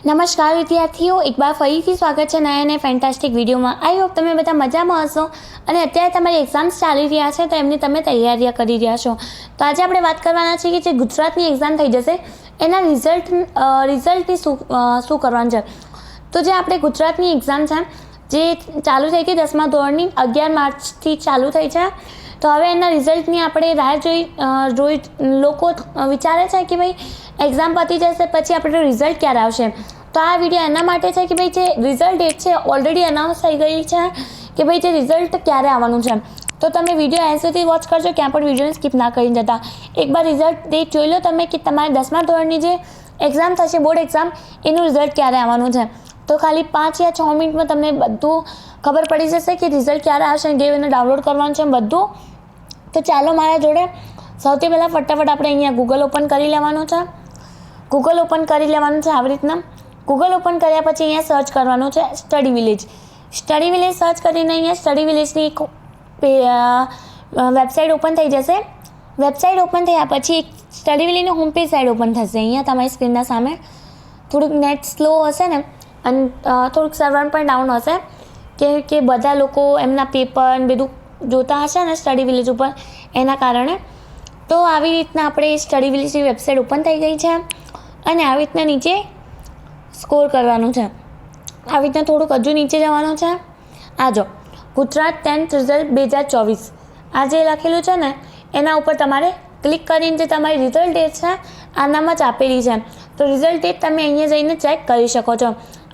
નમસ્કાર વિદ્યાર્થીઓ, એક બાર ફરીથી સ્વાગત છે નયા અને ફેન્ટાસ્ટિક વિડીયોમાં। આઈ હોપ તમે બધા મજામાં હશો અને અત્યારે તમારી એક્ઝામ્સ ચાલી રહ્યા છે તો એમની તમે તૈયારીઓ કરી રહ્યા છો। તો આજે આપણે વાત કરવાના છીએ કે જે ગુજરાતની એક્ઝામ થઈ જશે એના રિઝલ્ટની શું કરવાનું છે। તો જે આપણે ગુજરાતની એક્ઝામ છે જે ચાલુ થઈ ગઈ 10મા ધોરણની 11 માર્ચથી ચાલુ થઈ છે, તો હવે એના રિઝલ્ટની આપણે રાહ જોઈ લોકો વિચારે છે કે ભાઈ એક્ઝામ પતી જશે પછી આપણું રિઝલ્ટ ક્યારે આવશે। તો આ વિડીયો એના માટે છે કે ભાઈ જે રિઝલ્ટ ડેટ છે ઓલરેડી અનાઉન્સ થઈ ગઈ છે કે ભાઈ જે રિઝલ્ટ ક્યારે આવવાનું છે। તો તમે વિડીયો એન્ડ સુધી વોચ કરજો, ક્યાં પણ વિડીયોને સ્કીપ ના કરીને જતા। એકવાર રિઝલ્ટ ડેટ જોઈ લો તમે કે તમારે 10મા ધોરણની જે એક્ઝામ થશે બોર્ડ એક્ઝામ એનું રિઝલ્ટ ક્યારે આવવાનું છે। તો ખાલી 5 યા 6 મિનિટમાં તમને બધું ખબર પડી જશે કે રિઝલ્ટ ક્યારે આવશે, કેવી રીતે ડાઉનલોડ કરવાનું છે બધું। તો ચાલો મારા જોડે સૌથી પહેલાં ફટાફટ આપણે અહીંયા ગૂગલ ઓપન કરી લેવાનું છે। ગૂગલ ઓપન કરી લેવાનું છે આવી રીતના। ગૂગલ ઓપન કર્યા પછી અહીંયા સર્ચ કરવાનું છે study village. Study village search કરીને અહીંયા સ્ટડી વિલેજની એક વેબસાઇટ ઓપન થઈ જશે। વેબસાઇટ ઓપન થયા પછી એક સ્ટડી વિલેજની હોમ પેજ સાઇડ ઓપન થશે। અહીંયા તમારી સ્ક્રીનના સામે થોડુંક નેટ સ્લો હશે ને અને થોડુંક સર્વર પણ ડાઉન હશે કે બધા લોકો એમના પેપર બધું જોતા હશે ને સ્ટડી વિલેજ ઉપર, એના કારણે। તો આવી રીતના આપણે સ્ટડી વિલેજની વેબસાઇટ ઓપન થઈ ગઈ છે અને આવી રીતના નીચે સ્કોર કરવાનું છે। આવી રીતના થોડુંક હજુ નીચે જવાનું છે। આ જો ગુજરાત 10th રિઝલ્ટ 2024 આ જે લખેલું છે ને એના ઉપર તમારે ક્લિક કરીને જે તમારી રિઝલ્ટ ડેટ છે આનામાં જ આપેલી છે। તો રિઝલ્ટ ડેટ તમે અહીંયા જઈને ચેક કરી શકો છો।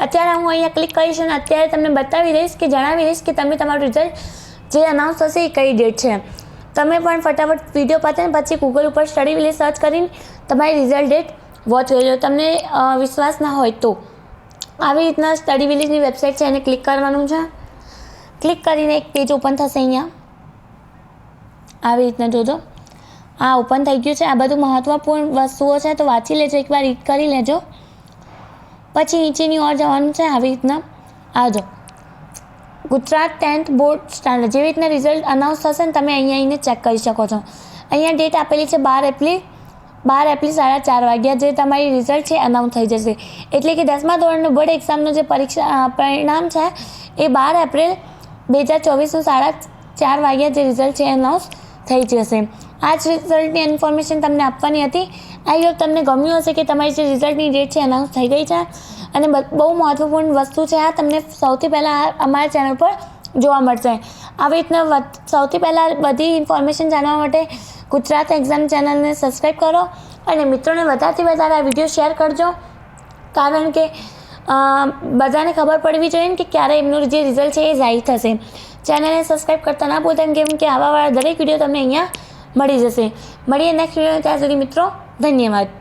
અત્યારે હું અહીંયા ક્લિક કરીશ અને અત્યારે તમને બતાવી દઈશ કે જણાવી દઈશ કે તમે તમારું રિઝલ્ટ જે અનાઉન્સ થશે એ કઈ ડેટ છે। તમે પણ ફટાફટ વિડીયો પતે ને પછી ગૂગલ ઉપર સ્ટડી વિલેજ સર્ચ કરીને તમારી રિઝલ્ટ ડેટ વોચ કરી લો। તમને વિશ્વાસ ના હોય તો આવી રીતના સ્ટડી વિલેજની વેબસાઇટ છે એને ક્લિક કરવાનું છે। ક્લિક કરીને એક પેજ ઓપન થશે। અહીંયા આવી રીતના જોજો, આ ઓપન થઈ ગયું છે। આ બધું મહત્વપૂર્ણ વસ્તુઓ છે તો વાંચી લેજો, એકવાર રીડ કરી લેજો। પછી નીચેની ઓર જવાનું છે। આવી રીતના આ જો ગુજરાત 10th બોર્ડ સ્ટાન્ડર્ડ જેવી રીતના રિઝલ્ટ અનાઉન્સ થશે ને તમે અહીંયા આવીને ચેક કરી શકો છો। અહીંયા ડેટ આપેલી છે 12 એપ્રિલ 4:30 વાગ્યા જે તમારી રિઝલ્ટ છે અનાઉન્સ થઈ જશે। એટલે કે 10મા ધોરણનું બોર્ડ એક્ઝામનું જે પરિણામ છે એ 12 એપ્રિલ 2024 4:30 વાગ્યા જે રિઝલ્ટ છે અનાઉન્સ થઈ જશે। આ જ રિઝલ્ટની ઇન્ફોર્મેશન તમને આપવાની હતી। આઈ હોપ તમને ગમ્યું હશે કે તમારી જે રિઝલ્ટની ડેટ છે અનાઉન્સ થઈ ગઈ છે અને બહુ મહત્વપૂર્ણ વસ્તુ છે આ તમને સૌથી પહેલાં અમારા ચેનલ પર જોવા મળશે। આવી રીતના સૌથી પહેલાં બધી ઇન્ફોર્મેશન જાણવા માટે ગુજરાત એક્ઝામ ચેનલને સબસ્ક્રાઈબ કરો અને મિત્રોને વધારેથી વધારે આ વિડીયો શેર કરજો, કારણ કે બધાને ખબર પડવી જોઈએ ને કે ક્યારે એમનું જે રિઝલ્ટ છે એ જાહેર થશે। ચેનલને સબસ્ક્રાઈબ કરતા ના ભૂલતા કેમ કે આવાવાળા દરેક વિડીયો તમને અહીંયા મળી જશે। મળીએ નેક્સ્ટ વિડીયો, ત્યાં સુધી મિત્રો ધન્યવાદ।